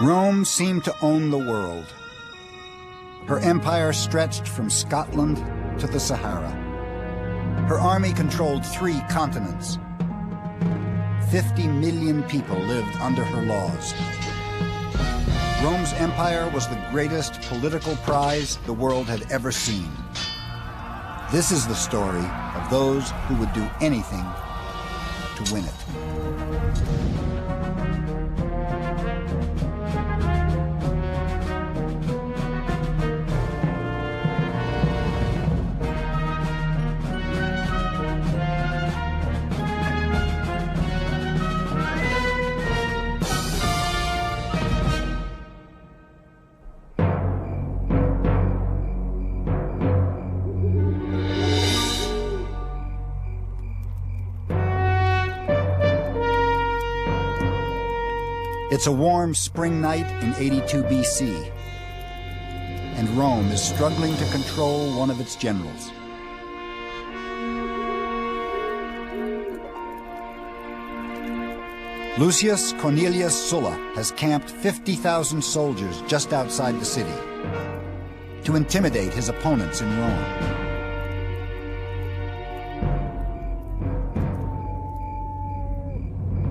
Rome seemed to own the world. Her empire stretched from Scotland to the Sahara. Her army controlled 3 continents. 50 million people lived under her laws. Rome's empire was the greatest political prize the world had ever seen. This is the story of those who would do anything to win it. It's a warm spring night in 82 BC, and Rome is struggling to control one of its generals. Lucius Cornelius Sulla has camped 50,000 soldiers just outside the city to intimidate his opponents in Rome.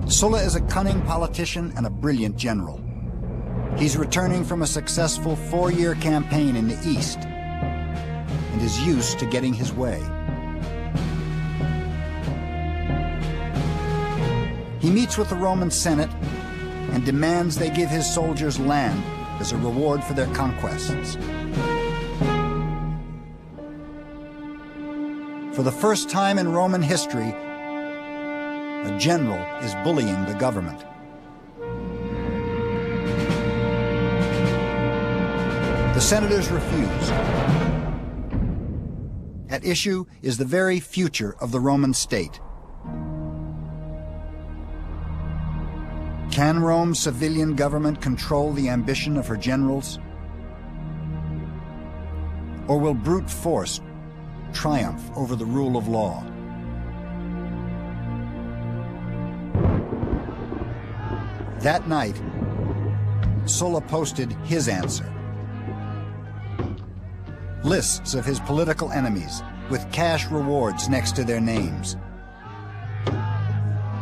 Sulla is a cunning politician and a brilliant general. He's returning from a successful 4-year campaign in the east and is used to getting his way. He meets with the Roman Senate and demands they give his soldiers land as a reward for their conquests. For the first time in Roman history, a general is bullying the government. The senators refuse. At issue is the very future of the Roman state. Can Rome's civilian government control the ambition of her generals? Or will brute force triumph over the rule of law? That night, Sulla posted his answer. Lists of his political enemies with cash rewards next to their names.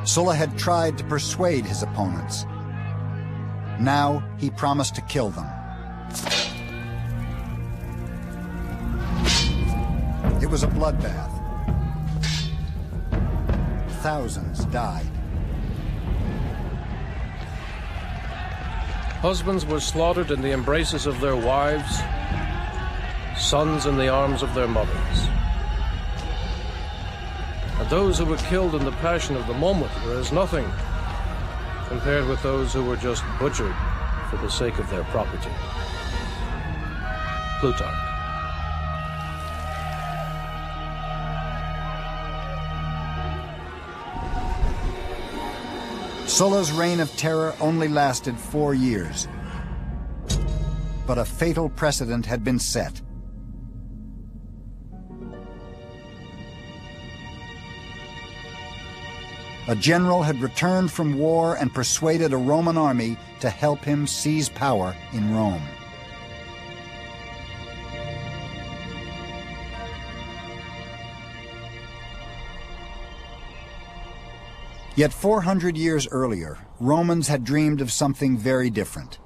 Sulla had tried to persuade his opponents. Now he promised to kill them. It was a bloodbath. Thousands died. Husbands were slaughtered in the embraces of their wives, sons in the arms of their mothers. And those who were killed in the passion of the moment were as nothing compared with those who were just butchered for the sake of their property. Plutarch. Sulla's reign of terror only lasted 4 years, but a fatal precedent had been set. A general had returned from war and persuaded a Roman army to help him seize power in Rome. Yet 400 years earlier, Romans had dreamed of something very different.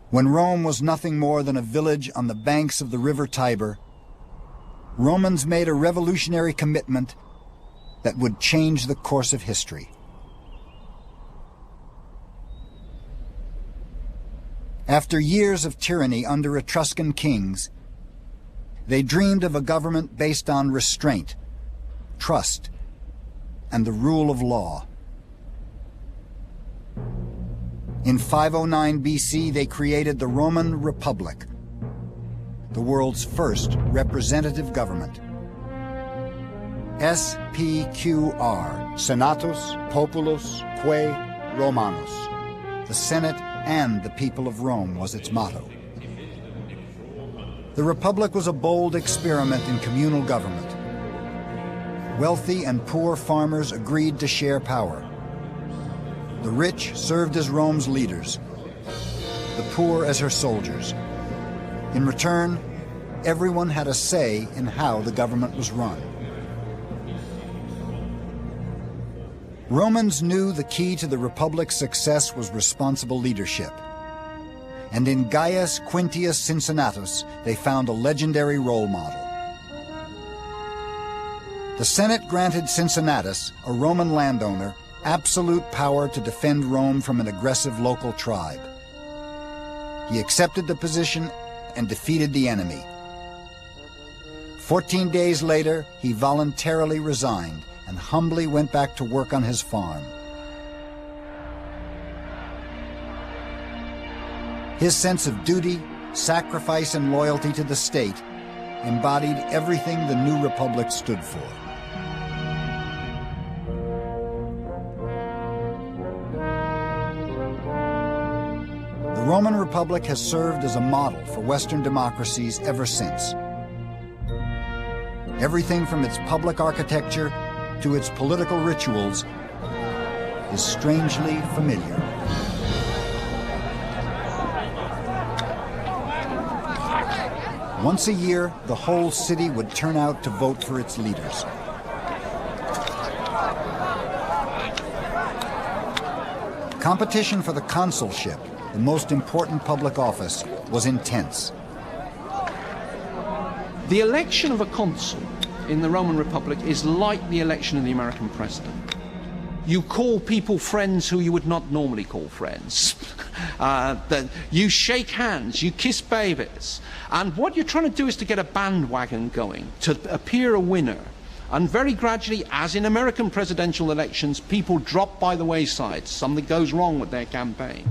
When Rome was nothing more than a village on the banks of the river Tiber, Romans made a revolutionary commitment that would change the course of history. After years of tyranny under Etruscan kings, they dreamed of a government based on restraint, trust, and the rule of law. In 509 BC, they created the Roman Republic, the world's first representative government. SPQR, Senatus Populus Quae Romanus. The Senate and the people of Rome was its motto. The Republic was a bold experiment in communal government. Wealthy and poor farmers agreed to share power. The rich served as Rome's leaders, the poor as her soldiers. In return, everyone had a say in how the government was run. Romans knew the key to the Republic's success was responsible leadership. And in Gaius Quintius Cincinnatus, they found a legendary role model. The Senate granted Cincinnatus, a Roman landowner, absolute power to defend Rome from an aggressive local tribe. He accepted the position and defeated the enemy. 14 days later, he voluntarily resigned and humbly went back to work on his farm. His sense of duty, sacrifice, and loyalty to the state embodied everything the new republic stood for. The Roman Republic has served as a model for Western democracies ever since. Everything from its public architecture to its political rituals is strangely familiar. Once a year, the whole city would turn out to vote for its leaders. Competition for the consulship, the most important public office, was intense. The election of a consul in the Roman Republic is like the election of the American president. You call people friends who you would not normally call friends. You shake hands, you kiss babies. And what you're trying to do is to get a bandwagon going, to appear a winner. And very gradually, as in American presidential elections, people drop by the wayside. Something goes wrong with their campaign.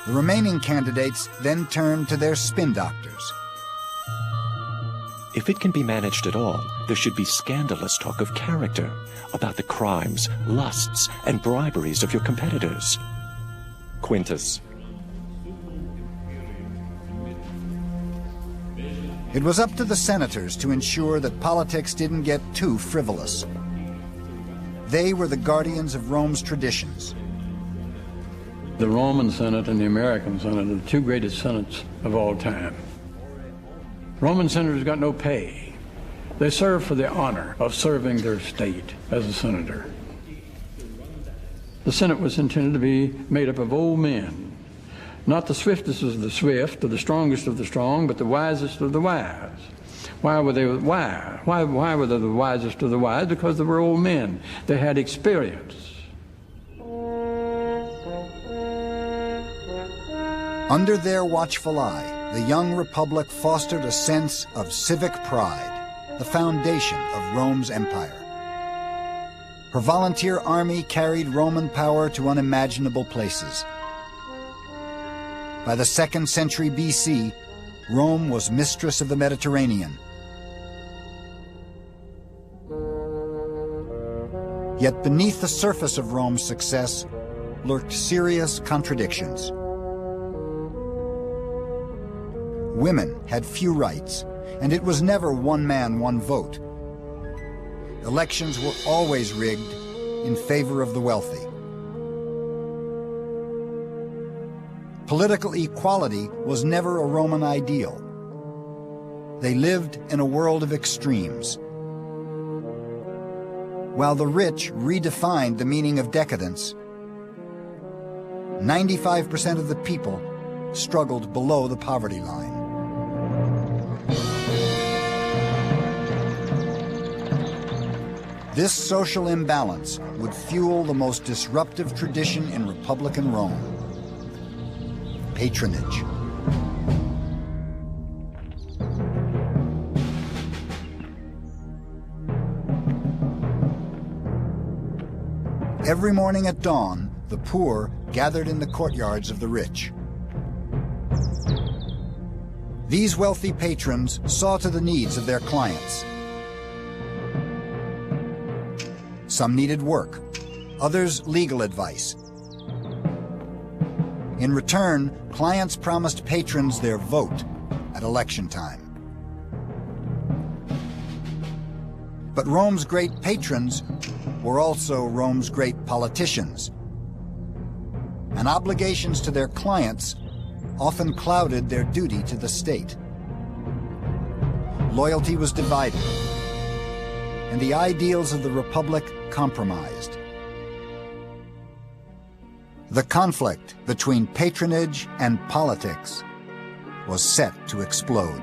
The remaining candidates then turned to their spin doctors. If it can be managed at all, there should be scandalous talk of character, about the crimes, lusts, and briberies of your competitors. Quintus. It was up to the senators to ensure that politics didn't get too frivolous. They were the guardians of Rome's traditions. The Roman Senate and the American Senate are the two greatest senates of all time. Roman senators got no pay. They serve for the honor of serving their state as a senator. The Senate was intended to be made up of old men, not the swiftest of the swift or the strongest of the strong, but the wisest of the wise. Why were they wise? Why were they the wisest of the wise? Because they were old men. They had experience. Under their watchful eye, the young republic fostered a sense of civic pride, the foundation of Rome's empire. Her volunteer army carried Roman power to unimaginable places. By the 2nd century BC, Rome was mistress of the Mediterranean. Yet beneath the surface of Rome's success lurked serious contradictions. Women had few rights, and it was never one man, one vote. Elections were always rigged in favor of the wealthy. Political equality was never a Roman ideal. They lived in a world of extremes. While the rich redefined the meaning of decadence, 95% of the people struggled below the poverty line. This social imbalance would fuel the most disruptive tradition in Republican Rome: patronage. Every morning at dawn, the poor gathered in the courtyards of the rich. These wealthy patrons saw to the needs of their clients. Some needed work, others legal advice. In return, clients promised patrons their vote at election time. But Rome's great patrons were also Rome's great politicians, and obligations to their clients often clouded their duty to the state. Loyalty was divided, and the ideals of the Republic compromised. The conflict between patronage and politics was set to explode.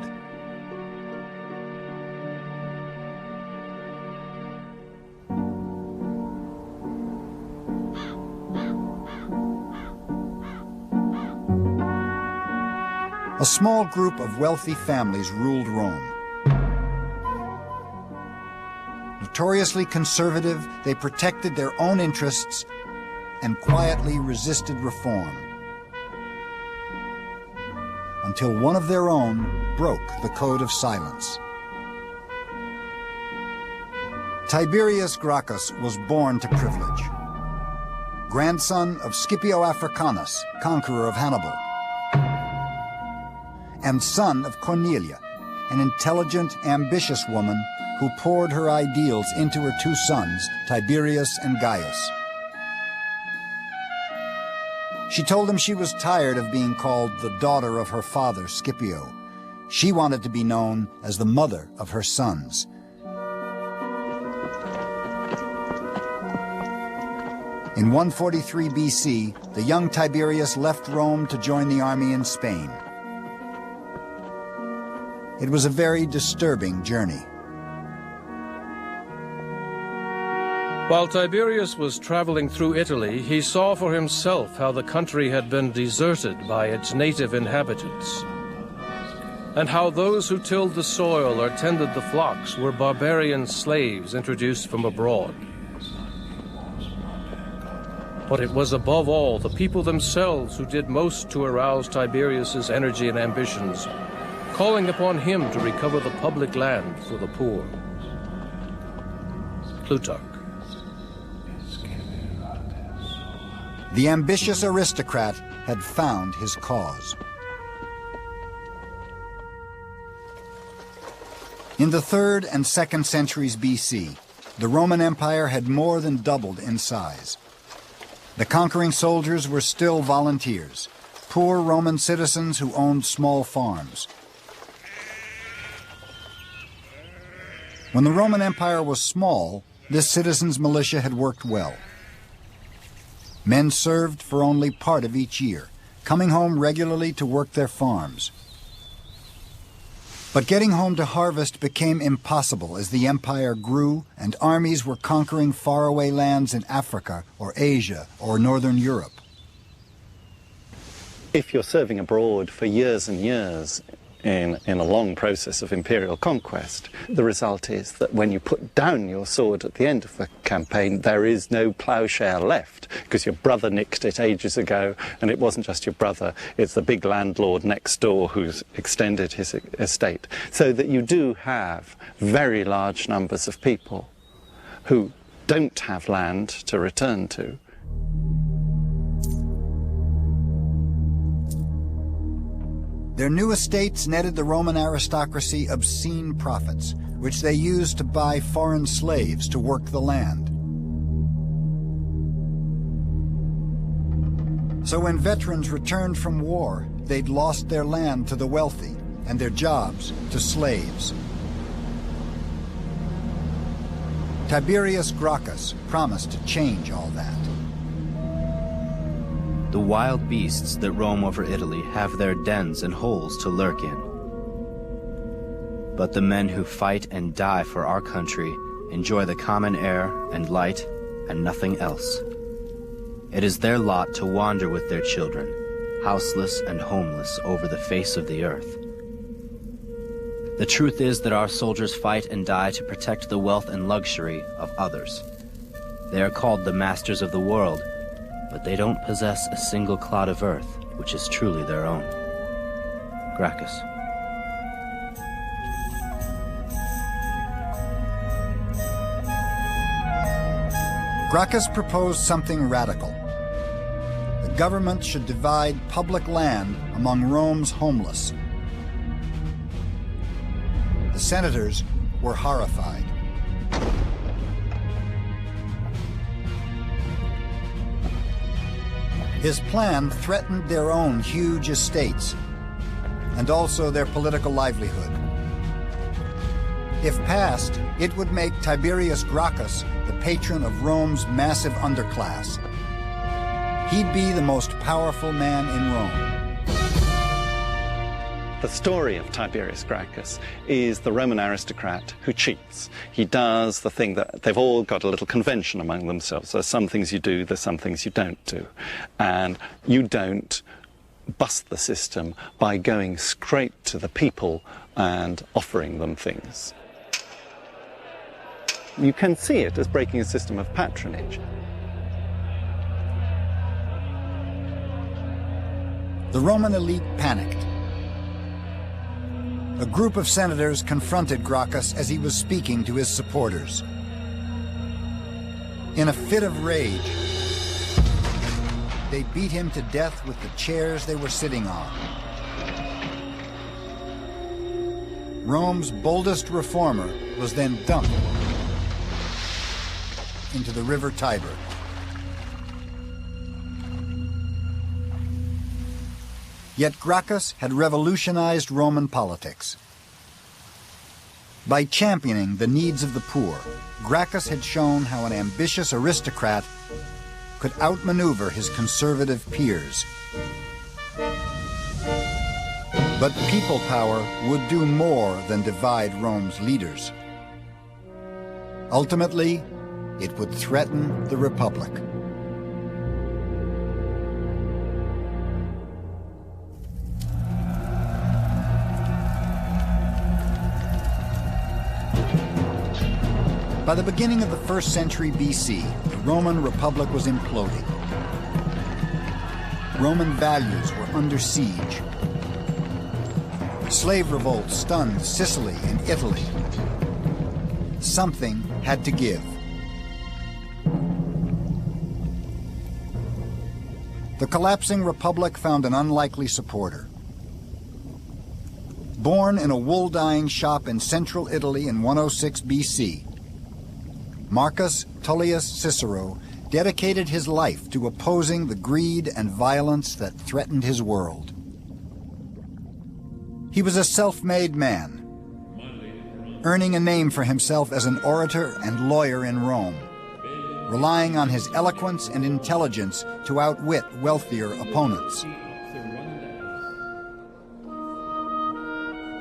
A small group of wealthy families ruled Rome. Notoriously conservative, they protected their own interests and quietly resisted reform, until one of their own broke the code of silence. Tiberius Gracchus was born to privilege. Grandson of Scipio Africanus, conqueror of Hannibal, and son of Cornelia, an intelligent, ambitious woman who poured her ideals into her two sons, Tiberius and Gaius. She told him she was tired of being called the daughter of her father, Scipio. She wanted to be known as the mother of her sons. In 143 BC, the young Tiberius left Rome to join the army in Spain. It was a very disturbing journey. While Tiberius was traveling through Italy, he saw for himself how the country had been deserted by its native inhabitants, and how those who tilled the soil or tended the flocks were barbarian slaves introduced from abroad. But it was above all the people themselves who did most to arouse Tiberius's energy and ambitions, calling upon him to recover the public land for the poor. Plutarch. The ambitious aristocrat had found his cause. In the 3rd and 2nd centuries BC, the Roman Empire had more than doubled in size. The conquering soldiers were still volunteers, poor Roman citizens who owned small farms. When the Roman Empire was small, this citizens' militia had worked well. Men served for only part of each year, coming home regularly to work their farms. But getting home to harvest became impossible as the empire grew and armies were conquering faraway lands in Africa or Asia or Northern Europe. If you're serving abroad for years and years in a long process of imperial conquest, the result is that when you put down your sword at the end of the campaign, there is no ploughshare left, because your brother nicked it ages ago, and it wasn't just your brother, it's the big landlord next door who's extended his estate. So that you do have very large numbers of people who don't have land to return to. Their new estates netted the Roman aristocracy obscene profits, which they used to buy foreign slaves to work the land. So when veterans returned from war, they'd lost their land to the wealthy and their jobs to slaves. Tiberius Gracchus promised to change all that. The wild beasts that roam over Italy have their dens and holes to lurk in. But the men who fight and die for our country enjoy the common air and light and nothing else. It is their lot to wander with their children, houseless and homeless over the face of the earth. The truth is that our soldiers fight and die to protect the wealth and luxury of others. They are called the masters of the world, but they don't possess a single clod of earth which is truly their own. Gracchus. Gracchus proposed something radical. The government should divide public land among Rome's homeless. The senators were horrified. His plan threatened their own huge estates and also their political livelihood. If passed, it would make Tiberius Gracchus the patron of Rome's massive underclass. He'd be the most powerful man in Rome. The story of Tiberius Gracchus is the Roman aristocrat who cheats. He does the thing that they've all got a little convention among themselves. There's some things you do, there's some things you don't do. And you don't bust the system by going straight to the people and offering them things. You can see it as breaking a system of patronage. The Roman elite panicked. A group of senators confronted Gracchus as he was speaking to his supporters. In a fit of rage, they beat him to death with the chairs they were sitting on. Rome's boldest reformer was then dumped into the river Tiber. Yet Gracchus had revolutionized Roman politics. By championing the needs of the poor, Gracchus had shown how an ambitious aristocrat could outmaneuver his conservative peers. But people power would do more than divide Rome's leaders. Ultimately, it would threaten the Republic. By the beginning of the 1st century BC, the Roman Republic was imploding. Roman values were under siege. Slave revolts stunned Sicily and Italy. Something had to give. The collapsing republic found an unlikely supporter. Born in a wool-dyeing shop in central Italy in 106 BC, Marcus Tullius Cicero dedicated his life to opposing the greed and violence that threatened his world. He was a self-made man, earning a name for himself as an orator and lawyer in Rome, relying on his eloquence and intelligence to outwit wealthier opponents.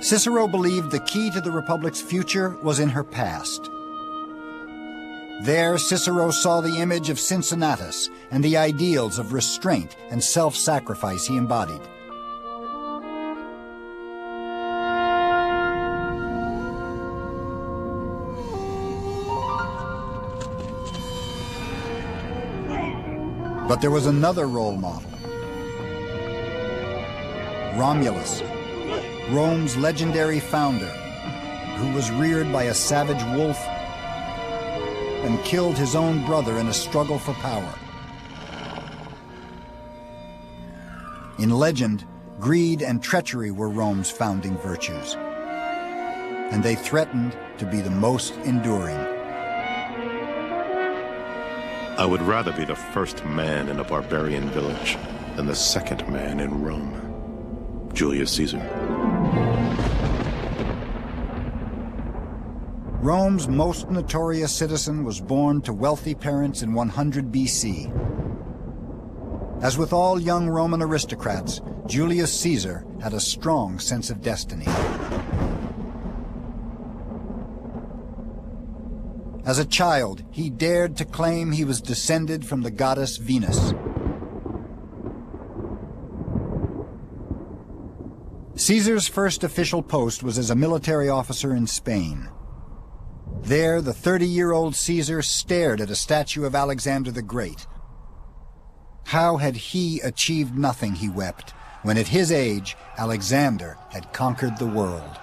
Cicero believed the key to the Republic's future was in her past. There, Cicero saw the image of Cincinnatus and the ideals of restraint and self-sacrifice he embodied. But there was another role model. Romulus, Rome's legendary founder, who was reared by a savage wolf and killed his own brother in a struggle for power. In legend, greed and treachery were Rome's founding virtues, and they threatened to be the most enduring. I would rather be the first man in a barbarian village than the second man in Rome. Julius Caesar. Rome's most notorious citizen was born to wealthy parents in 100 BC. As with all young Roman aristocrats, Julius Caesar had a strong sense of destiny. As a child, he dared to claim he was descended from the goddess Venus. Caesar's first official post was as a military officer in Spain. There, the 30-year-old Caesar stared at a statue of Alexander the Great. How had he achieved nothing, he wept, when at his age, Alexander had conquered the world?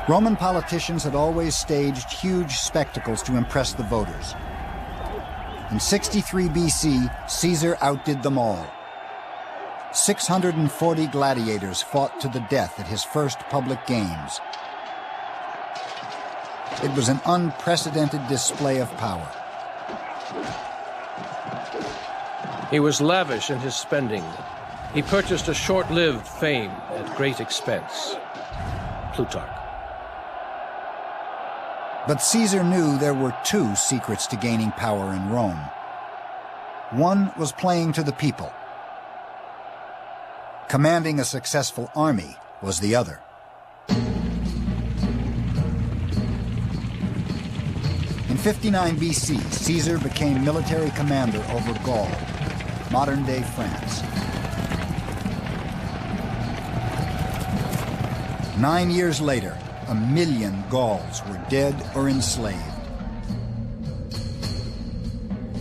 Roman politicians had always staged huge spectacles to impress the voters. In 63 BC, Caesar outdid them all. 640 gladiators fought to the death at his first public games. It was an unprecedented display of power. He was lavish in his spending. He purchased a short-lived fame at great expense. Plutarch. But Caesar knew there were two secrets to gaining power in Rome. One was playing to the people. Commanding a successful army was the other. In 59 BC, Caesar became military commander over Gaul, modern-day France. 9 years later, 1 million Gauls were dead or enslaved.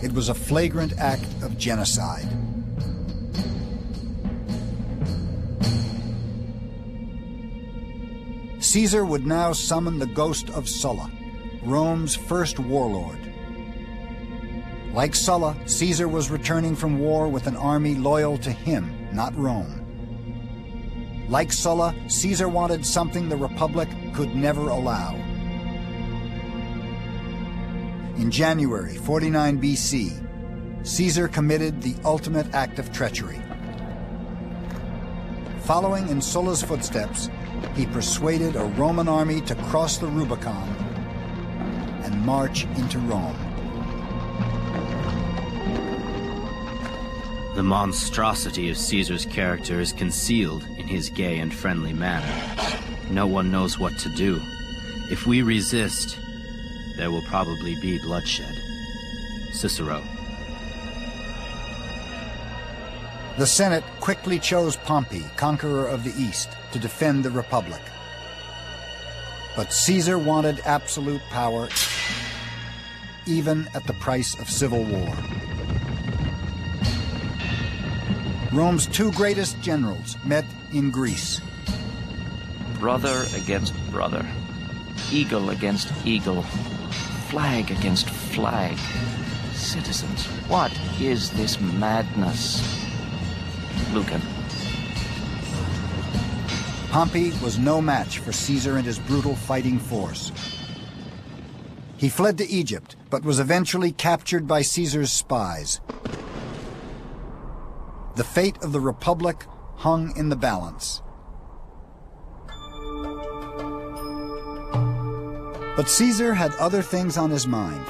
It was a flagrant act of genocide. Caesar would now summon the ghost of Sulla, Rome's first warlord. Like Sulla, Caesar was returning from war with an army loyal to him, not Rome. Like Sulla, Caesar wanted something the Republic could never allow. In January 49 BC, Caesar committed the ultimate act of treachery. Following in Sulla's footsteps, he persuaded a Roman army to cross the Rubicon and march into Rome. The monstrosity of Caesar's character is concealed in his gay and friendly manner. No one knows what to do. If we resist, there will probably be bloodshed. Cicero. The Senate quickly chose Pompey, conqueror of the East, to defend the Republic. But Caesar wanted absolute power, even at the price of civil war. Rome's two greatest generals met in Greece. Brother against brother, eagle against eagle, flag against flag. Citizens, what is this madness? Lucan. Pompey was no match for Caesar and his brutal fighting force. He fled to Egypt, but was eventually captured by Caesar's spies. The fate of the Republic hung in the balance. But Caesar had other things on his mind.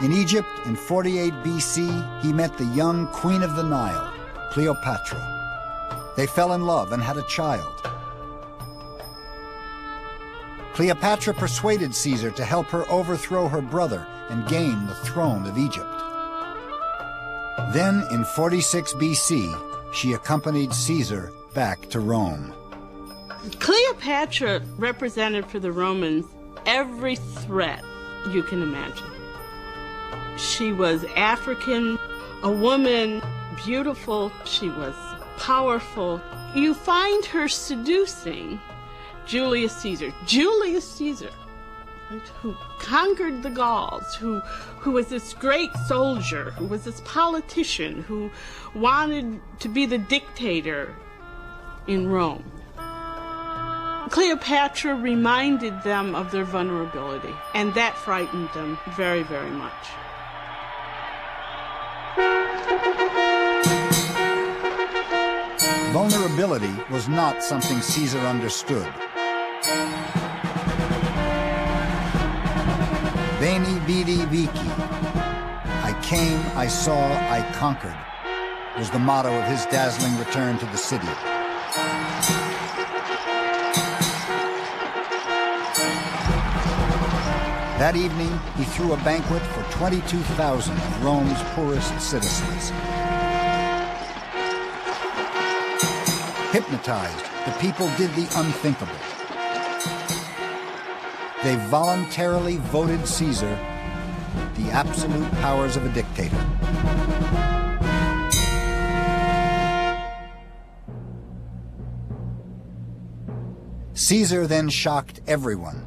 In Egypt, in 48 BC, he met the young Queen of the Nile, Cleopatra. They fell in love and had a child. Cleopatra persuaded Caesar to help her overthrow her brother and gain the throne of Egypt. Then, in 46 BC, she accompanied Caesar back to Rome. Cleopatra represented for the Romans every threat you can imagine. She was African, a woman, beautiful, she was powerful. You find her seducing Julius Caesar. Julius Caesar, right, who conquered the Gauls, who was this great soldier, who was this politician, who wanted to be the dictator in Rome. Cleopatra reminded them of their vulnerability, and that frightened them very, very much. Vulnerability was not something Caesar understood. Veni, vidi, vici. I came, I saw, I conquered, was the motto of his dazzling return to the city. That evening, he threw a banquet for 22,000 of Rome's poorest citizens. Hypnotized, the people did the unthinkable. They voluntarily voted Caesar the absolute powers of a dictator. Caesar then shocked everyone.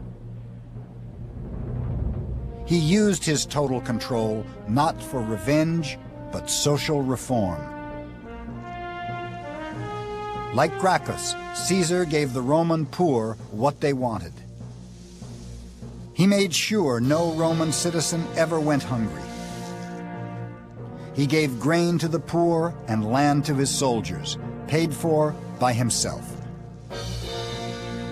He used his total control not for revenge, but social reform. Like Gracchus, Caesar gave the Roman poor what they wanted. He made sure no Roman citizen ever went hungry. He gave grain to the poor and land to his soldiers, paid for by himself.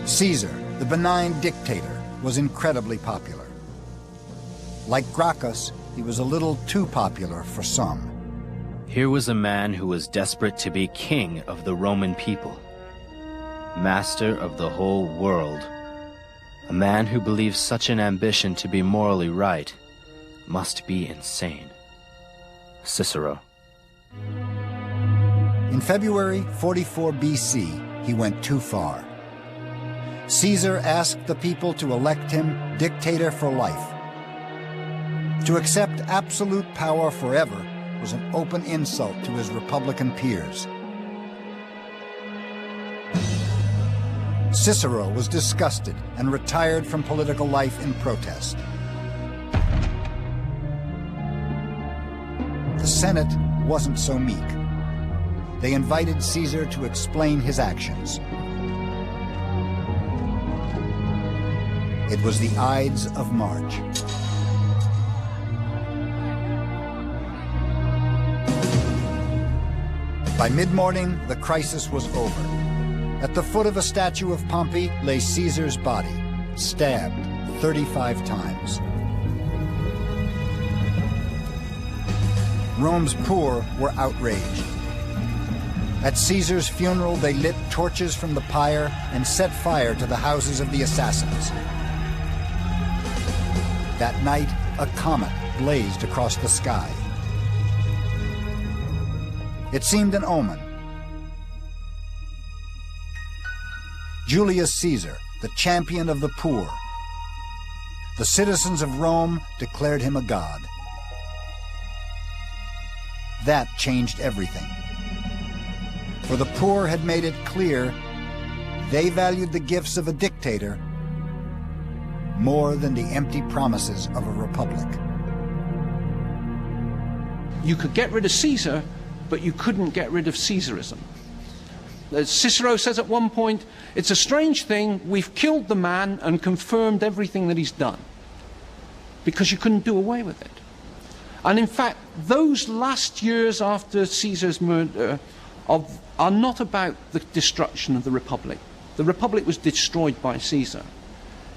Caesar, the benign dictator, was incredibly popular. Like Gracchus, he was a little too popular for some. Here was a man who was desperate to be king of the Roman people, master of the whole world. A man who believes such an ambition to be morally right must be insane. Cicero. In February 44 BC, he went too far. Caesar asked the people to elect him dictator for life. To accept absolute power forever was an open insult to his Republican peers. Cicero was disgusted and retired from political life in protest. The Senate wasn't so meek. They invited Caesar to explain his actions. It was the Ides of March. By mid-morning, the crisis was over. At the foot of a statue of Pompey lay Caesar's body, stabbed 35 times. Rome's poor were outraged. At Caesar's funeral, they lit torches from the pyre and set fire to the houses of the assassins. That night, a comet blazed across the sky. It seemed an omen. Julius Caesar, the champion of the poor. The citizens of Rome declared him a god. That changed everything. For the poor had made it clear they valued the gifts of a dictator more than the empty promises of a republic. You could get rid of Caesar, but you couldn't get rid of Caesarism. As Cicero says at one point, it's a strange thing, we've killed the man and confirmed everything that he's done, because you couldn't do away with it. And in fact, those last years after Caesar's murder are not about the destruction of the Republic. The Republic was destroyed by Caesar.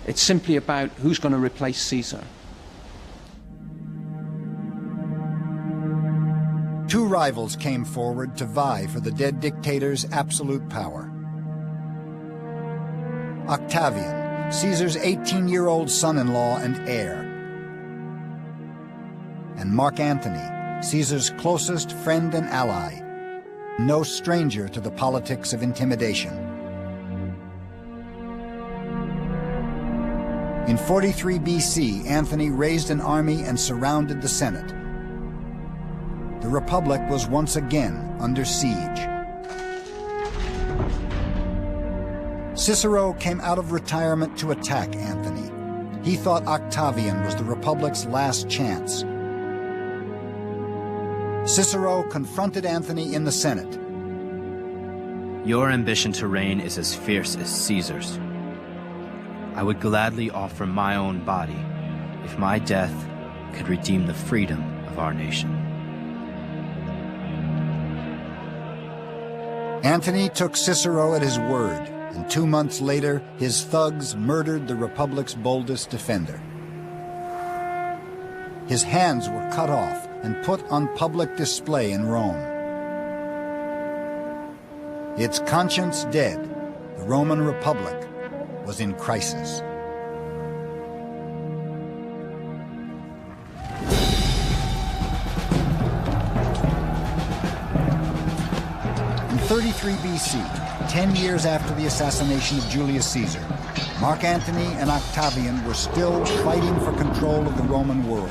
It's simply about who's going to replace Caesar. Two rivals came forward to vie for the dead dictator's absolute power. Octavian, Caesar's 18-year-old son-in-law and heir, and Mark Antony, Caesar's closest friend and ally, no stranger to the politics of intimidation. In 43 BC, Antony raised an army and surrounded the Senate. The Republic was once again under siege. Cicero came out of retirement to attack Antony. He thought Octavian was the Republic's last chance. Cicero confronted Antony in the Senate. Your ambition to reign is as fierce as Caesar's. I would gladly offer my own body if my death could redeem the freedom of our nation. Antony took Cicero at his word, and 2 months later, his thugs murdered the Republic's boldest defender. His hands were cut off and put on public display in Rome. Its conscience dead, the Roman Republic was in crisis. In 33 BC, 10 years after the assassination of Julius Caesar, Mark Antony and Octavian were still fighting for control of the Roman world.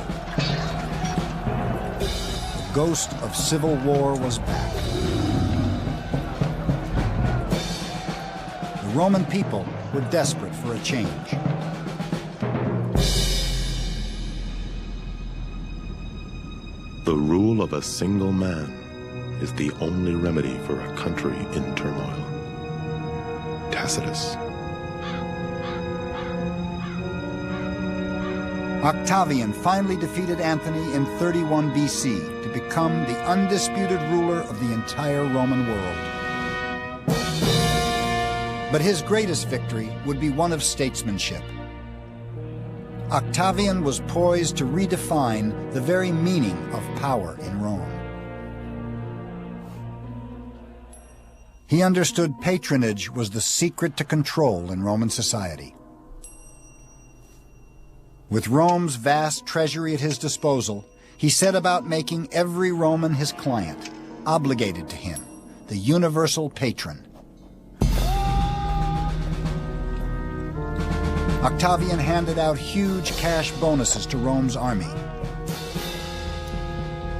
The ghost of civil war was back. The Roman people were desperate for a change. The rule of a single man is the only remedy for a country in turmoil. Tacitus. Octavian finally defeated Anthony in 31 BC to become the undisputed ruler of the entire Roman world. But his greatest victory would be one of statesmanship. Octavian was poised to redefine the very meaning of power in Rome. He understood patronage was the secret to control in Roman society. With Rome's vast treasury at his disposal, he set about making every Roman his client, obligated to him, the universal patron. Octavian handed out huge cash bonuses to Rome's army.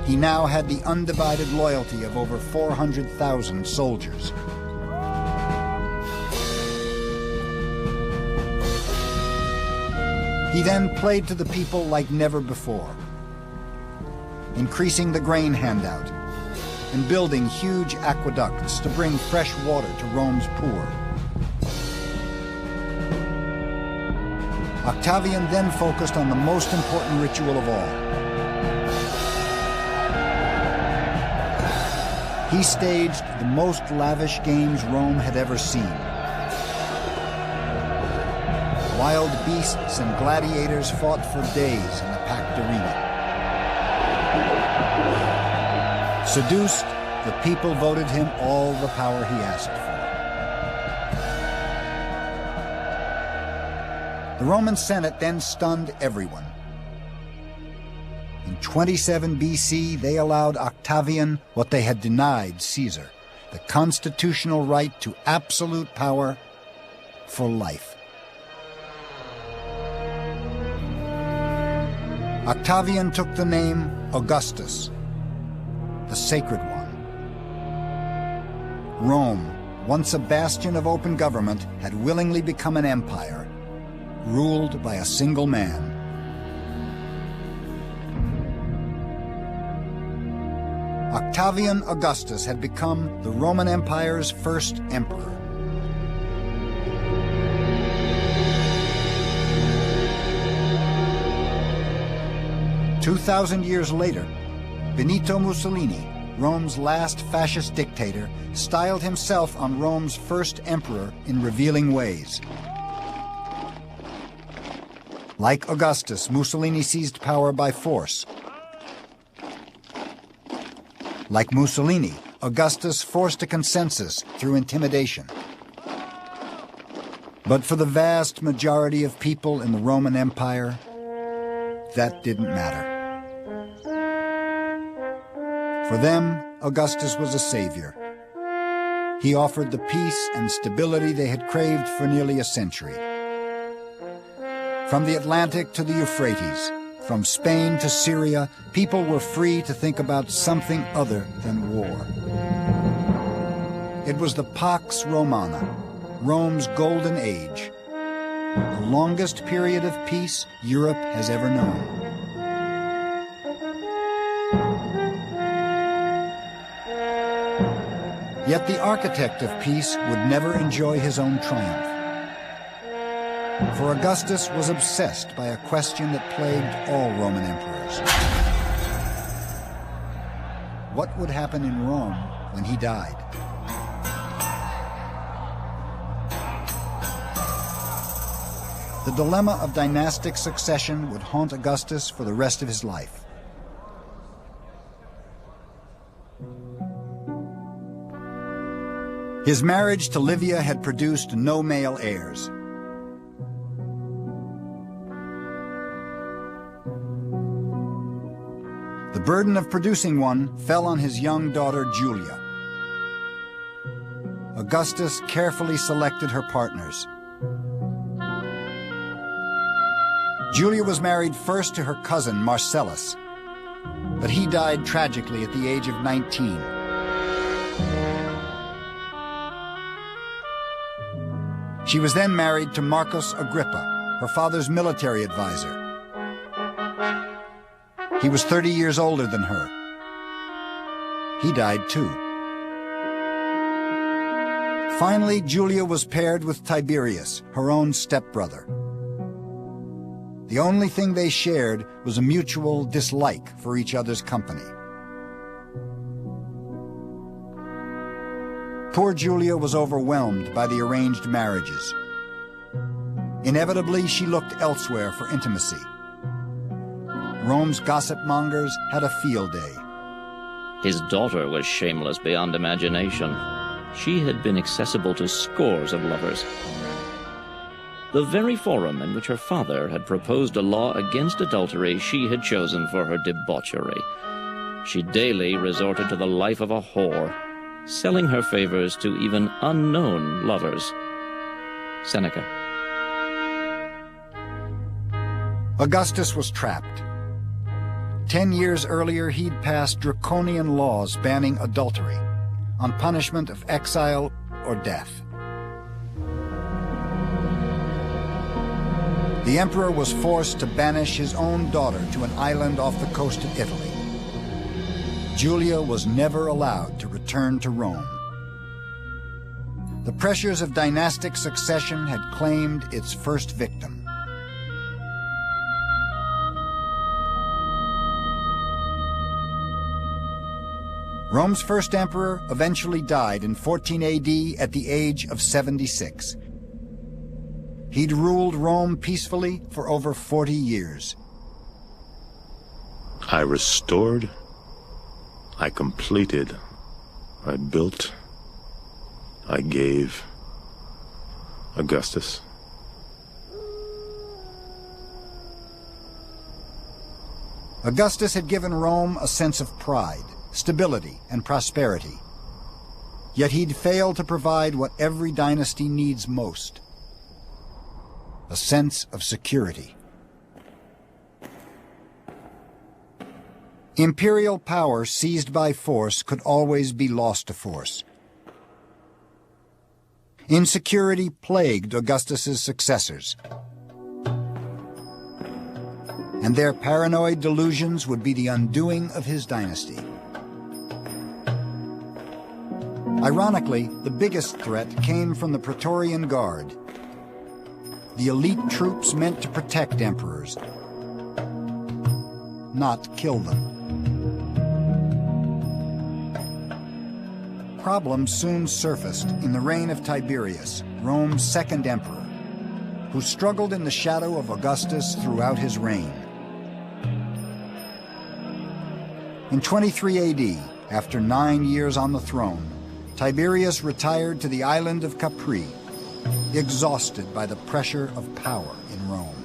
He now had the undivided loyalty of over 400,000 soldiers. He then played to the people like never before, increasing the grain handout and building huge aqueducts to bring fresh water to Rome's poor. Octavian then focused on the most important ritual of all. He staged the most lavish games Rome had ever seen. Wild beasts and gladiators fought for days in the packed arena. Seduced, the people voted him all the power he asked for. The Roman Senate then stunned everyone. In 27 BC, they allowed Octavian what they had denied Caesar, the constitutional right to absolute power for life. Octavian took the name Augustus, the sacred one. Rome, once a bastion of open government, had willingly become an empire, ruled by a single man. Octavian Augustus had become the Roman Empire's first emperor. "2,000 years later, Benito Mussolini, Rome's last fascist dictator, styled himself on Rome's first emperor in revealing ways. Like Augustus, Mussolini seized power by force. Like Mussolini, Augustus forced a consensus through intimidation. But for the vast majority of people in the Roman Empire, that didn't matter. For them, Augustus was a savior. He offered the peace and stability they had craved for nearly a century. From the Atlantic to the Euphrates, from Spain to Syria, people were free to think about something other than war. It was the Pax Romana, Rome's golden age, the longest period of peace Europe has ever known. Yet the architect of peace would never enjoy his own triumph. For Augustus was obsessed by a question that plagued all Roman emperors. What would happen in Rome when he died? The dilemma of dynastic succession would haunt Augustus for the rest of his life. His marriage to Livia had produced no male heirs. The burden of producing one fell on his young daughter, Julia. Augustus carefully selected her partners. Julia was married first to her cousin, Marcellus, but he died tragically at the age of 19. She was then married to Marcus Agrippa, her father's military advisor. He was 30 years older than her. He died too. Finally, Julia was paired with Tiberius, her own stepbrother. The only thing they shared was a mutual dislike for each other's company. Poor Julia was overwhelmed by the arranged marriages. Inevitably, she looked elsewhere for intimacy. Rome's gossip mongers had a field day. His daughter was shameless beyond imagination. She had been accessible to scores of lovers. The very forum in which her father had proposed a law against adultery she had chosen for her debauchery. She daily resorted to the life of a whore, selling her favors to even unknown lovers. Seneca. Augustus was trapped. 10 years earlier, he'd passed draconian laws banning adultery, on punishment of exile or death. The emperor was forced to banish his own daughter to an island off the coast of Italy. Julia was never allowed to return to Rome. The pressures of dynastic succession had claimed its first victim. Rome's first emperor eventually died in 14 AD at the age of 76. He'd ruled Rome peacefully for over 40 years. I restored, I completed, I built, I gave. Augustus. Augustus had given Rome a sense of pride, stability, and prosperity. Yet he'd failed to provide what every dynasty needs most: a sense of security. Imperial power seized by force could always be lost to force. Insecurity plagued Augustus's successors, and their paranoid delusions would be the undoing of his dynasty. Ironically, the biggest threat came from the Praetorian Guard, the elite troops meant to protect emperors, not kill them. Problems soon surfaced in the reign of Tiberius, Rome's second emperor, who struggled in the shadow of Augustus throughout his reign. In 23 AD, after 9 years on the throne, Tiberius retired to the island of Capri, exhausted by the pressure of power in Rome.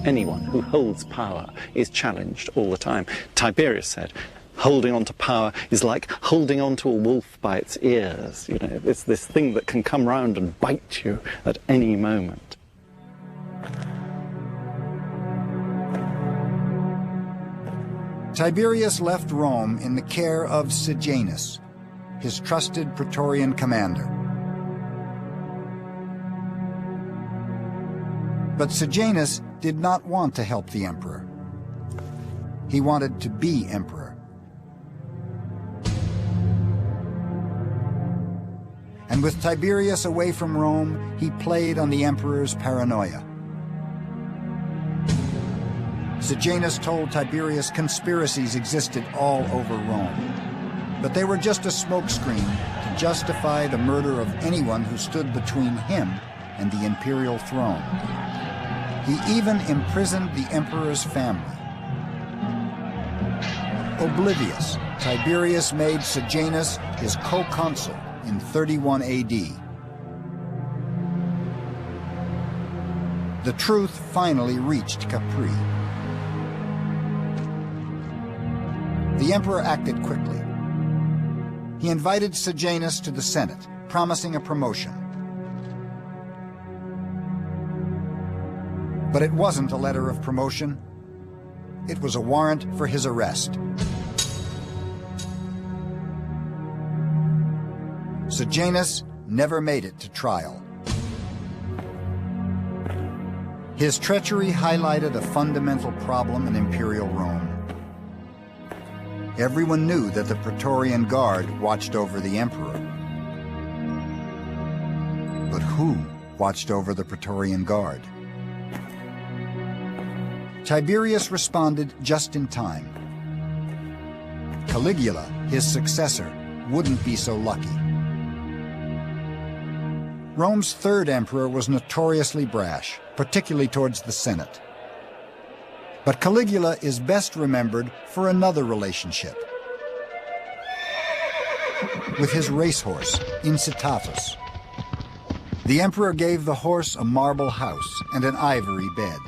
Anyone who holds power is challenged all the time. Tiberius said, holding on to power is like holding on to a wolf by its ears. You know, it's this thing that can come round and bite you at any moment. Tiberius left Rome in the care of Sejanus, his trusted Praetorian commander. But Sejanus did not want to help the emperor. He wanted to be emperor. And with Tiberius away from Rome, he played on the emperor's paranoia. Sejanus told Tiberius conspiracies existed all over Rome, but they were just a smokescreen to justify the murder of anyone who stood between him and the imperial throne. He even imprisoned the emperor's family. Oblivious, Tiberius made Sejanus his co-consul in 31 AD. The truth finally reached Capri. The emperor acted quickly. He invited Sejanus to the Senate, promising a promotion. But it wasn't a letter of promotion. It was a warrant for his arrest. Sejanus never made it to trial. His treachery highlighted a fundamental problem in Imperial Rome. Everyone knew that the Praetorian Guard watched over the emperor. But who watched over the Praetorian Guard? Tiberius responded just in time. Caligula, his successor, wouldn't be so lucky. Rome's third emperor was notoriously brash, particularly towards the Senate. But Caligula is best remembered for another relationship. With his racehorse, Incitatus. The emperor gave the horse a marble house and an ivory bed.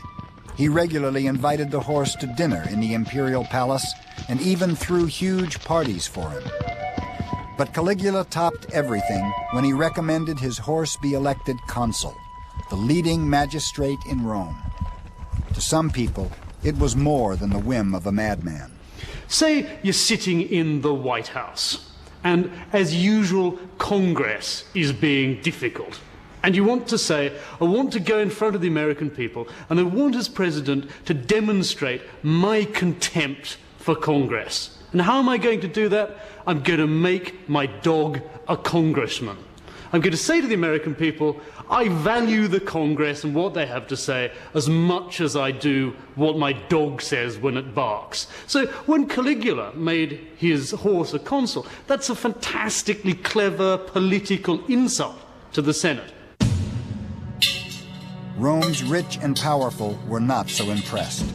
He regularly invited the horse to dinner in the imperial palace and even threw huge parties for him. But Caligula topped everything when he recommended his horse be elected consul, the leading magistrate in Rome. To some people, it was more than the whim of a madman. Say you're sitting in the White House, and as usual, Congress is being difficult. And you want to say, I want to go in front of the American people, and I want as president to demonstrate my contempt for Congress. And how am I going to do that? I'm going to make my dog a congressman. I'm going to say to the American people, I value the Congress and what they have to say as much as I do what my dog says when it barks. So when Caligula made his horse a consul, that's a fantastically clever political insult to the Senate. Rome's rich and powerful were not so impressed.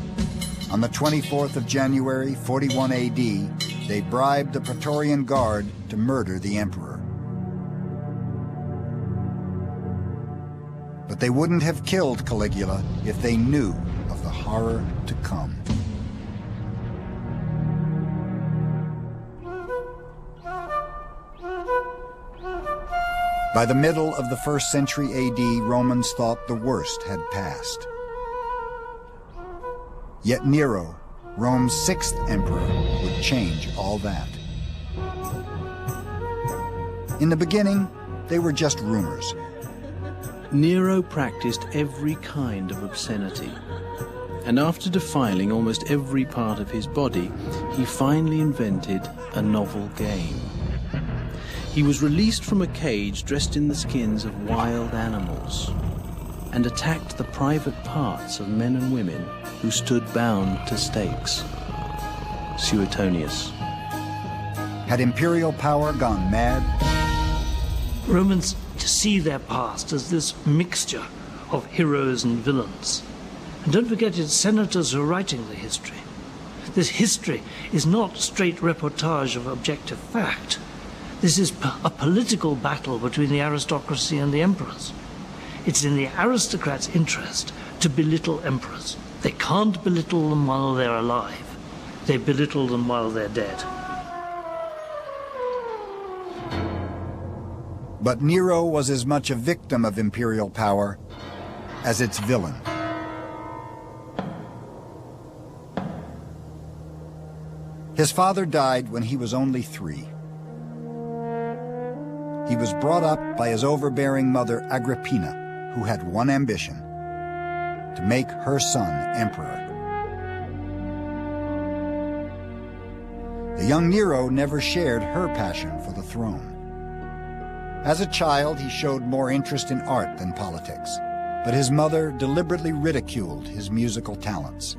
On the 24th of January, 41 AD, they bribed the Praetorian Guard to murder the emperor. But they wouldn't have killed Caligula if they knew of the horror to come. By the middle of the 1st century AD, Romans thought the worst had passed. Yet Nero, Rome's 6th emperor, would change all that. In the beginning, they were just rumors. Nero practiced every kind of obscenity, and after defiling almost every part of his body, he finally invented a novel game. He was released from a cage dressed in the skins of wild animals and attacked the private parts of men and women who stood bound to stakes. Suetonius. Had imperial power gone mad? Romans see their past as this mixture of heroes and villains. And don't forget, it's senators who are writing the history. This history is not straight reportage of objective fact. This is a political battle between the aristocracy and the emperors. It's in the aristocrats' interest to belittle emperors. They can't belittle them while they're alive. They belittle them while they're dead. But Nero was as much a victim of imperial power as its villain. His father died when he was only 3. He was brought up by his overbearing mother Agrippina, who had one ambition: to make her son emperor. The young Nero never shared her passion for the throne. As a child, he showed more interest in art than politics, but his mother deliberately ridiculed his musical talents.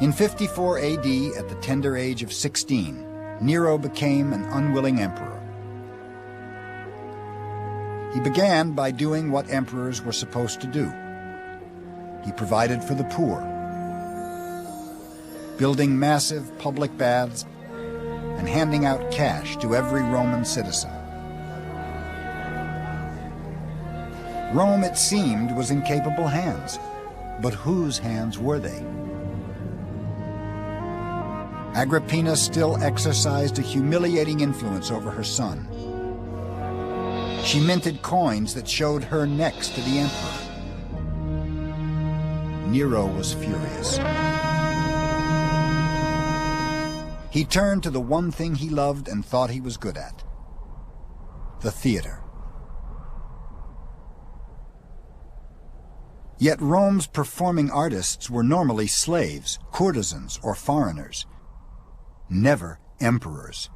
In 54 AD, at the tender age of 16, Nero became an unwilling emperor. He began by doing what emperors were supposed to do. He provided for the poor, building massive public baths and handing out cash to every Roman citizen. Rome, it seemed, was in capable hands, but whose hands were they? Agrippina still exercised a humiliating influence over her son. She minted coins that showed her next to the emperor. Nero was furious. He turned to the one thing he loved and thought he was good at: the theater. Yet Rome's performing artists were normally slaves, courtesans, or foreigners, never emperors.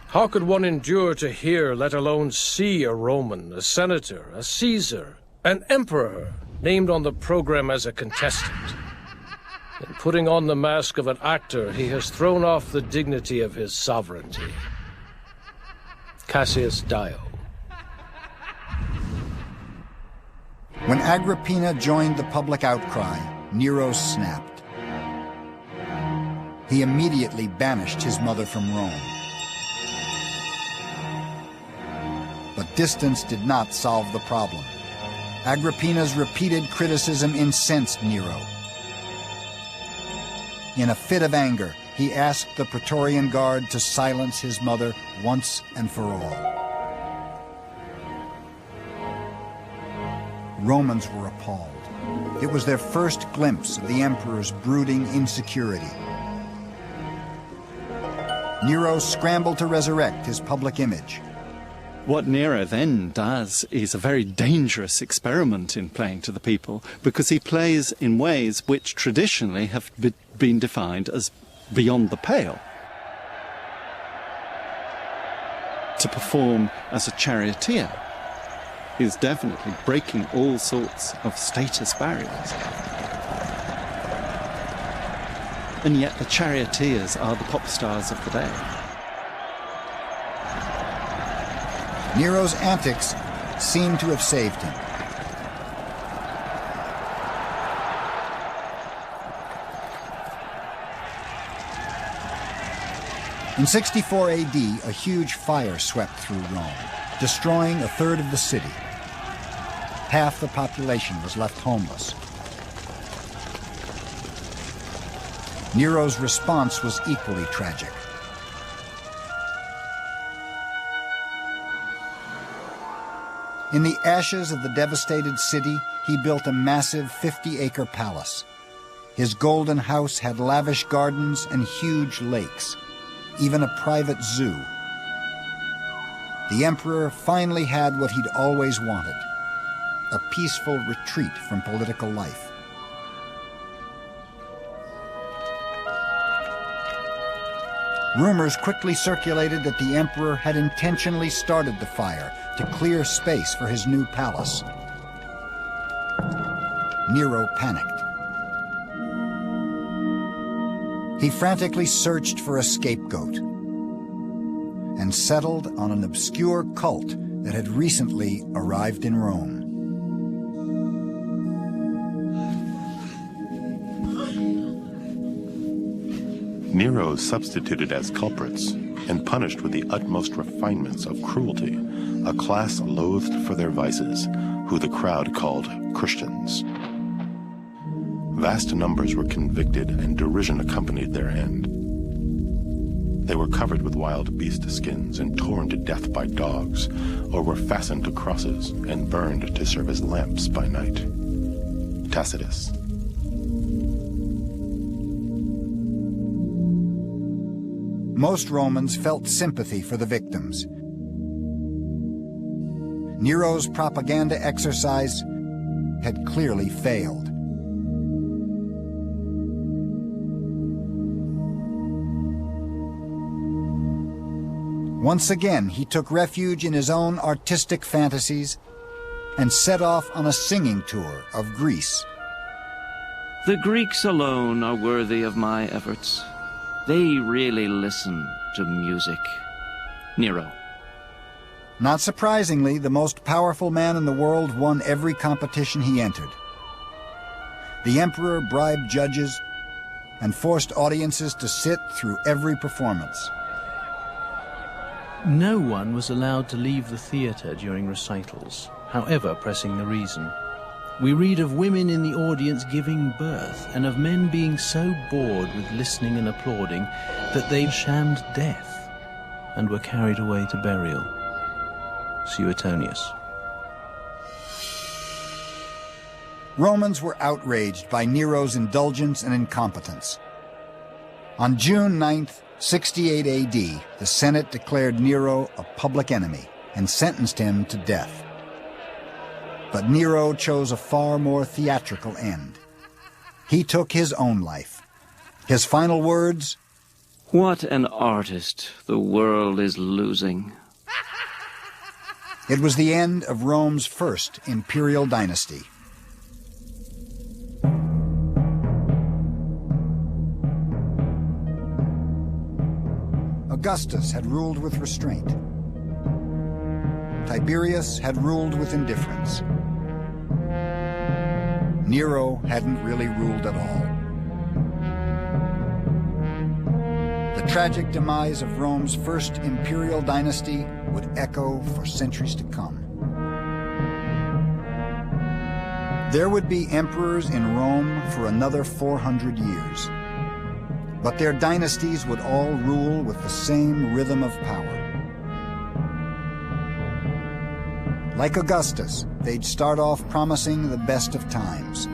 How could one endure to hear, let alone see, a Roman, a senator, a Caesar, An emperor named on the program as a contestant. In putting on the mask of an actor, he has thrown off the dignity of his sovereignty. Cassius Dio. When Agrippina joined the public outcry, Nero snapped. He immediately banished his mother from Rome. But distance did not solve the problem. Agrippina's repeated criticism incensed Nero. In a fit of anger, he asked the Praetorian Guard to silence his mother once and for all. Romans were appalled. It was their first glimpse of the emperor's brooding insecurity. Nero scrambled to resurrect his public image. What Nero then does is a very dangerous experiment in playing to the people, because he plays in ways which traditionally have been defined as beyond the pale. To perform as a charioteer is definitely breaking all sorts of status barriers. And yet the charioteers are the pop stars of the day. Nero's antics seem to have saved him. In 64 AD, a huge fire swept through Rome, destroying a third of the city. Half the population was left homeless. Nero's response was equally tragic. In the ashes of the devastated city, he built a massive 50-acre palace. His golden house had lavish gardens and huge lakes, even a private zoo. The emperor finally had what he'd always wanted, a peaceful retreat from political life. Rumors quickly circulated that the emperor had intentionally started the fire to clear space for his new palace. Nero panicked. He frantically searched for a scapegoat and settled on an obscure cult that had recently arrived in Rome. Nero substituted as culprits and punished with the utmost refinements of cruelty a class loathed for their vices, who the crowd called Christians. Vast numbers were convicted, and derision accompanied their end. They were covered with wild beast skins and torn to death by dogs, or were fastened to crosses and burned to serve as lamps by night. Tacitus. Most Romans felt sympathy for the victims. Nero's propaganda exercise had clearly failed. Once again, he took refuge in his own artistic fantasies and set off on a singing tour of Greece. The Greeks alone are worthy of my efforts. They really listen to music. Nero. Not surprisingly, the most powerful man in the world won every competition he entered. The emperor bribed judges and forced audiences to sit through every performance. No one was allowed to leave the theatre during recitals, however pressing the reason. We read of women in the audience giving birth, and of men being so bored with listening and applauding that they shammed death and were carried away to burial. Suetonius. Romans were outraged by Nero's indulgence and incompetence. On June 9th, 68 AD, the Senate declared Nero a public enemy and sentenced him to death. But Nero chose a far more theatrical end. He took his own life. His final words, "What an artist the world is losing." It was the end of Rome's first imperial dynasty. Augustus had ruled with restraint. Tiberius had ruled with indifference. Nero hadn't really ruled at all. The tragic demise of Rome's first imperial dynasty would echo for centuries to come. There would be emperors in Rome for another 400 years. But their dynasties would all rule with the same rhythm of power. Like Augustus, they'd start off promising the best of times.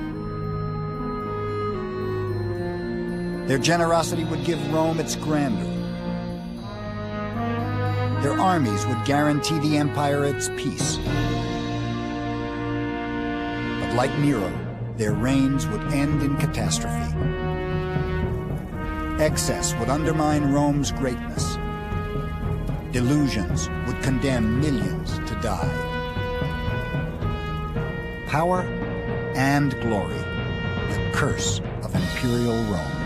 Their generosity would give Rome its grandeur. Their armies would guarantee the empire its peace. But like Nero, their reigns would end in catastrophe. Excess would undermine Rome's greatness. Delusions would condemn millions to die. Power and glory, the curse of imperial Rome.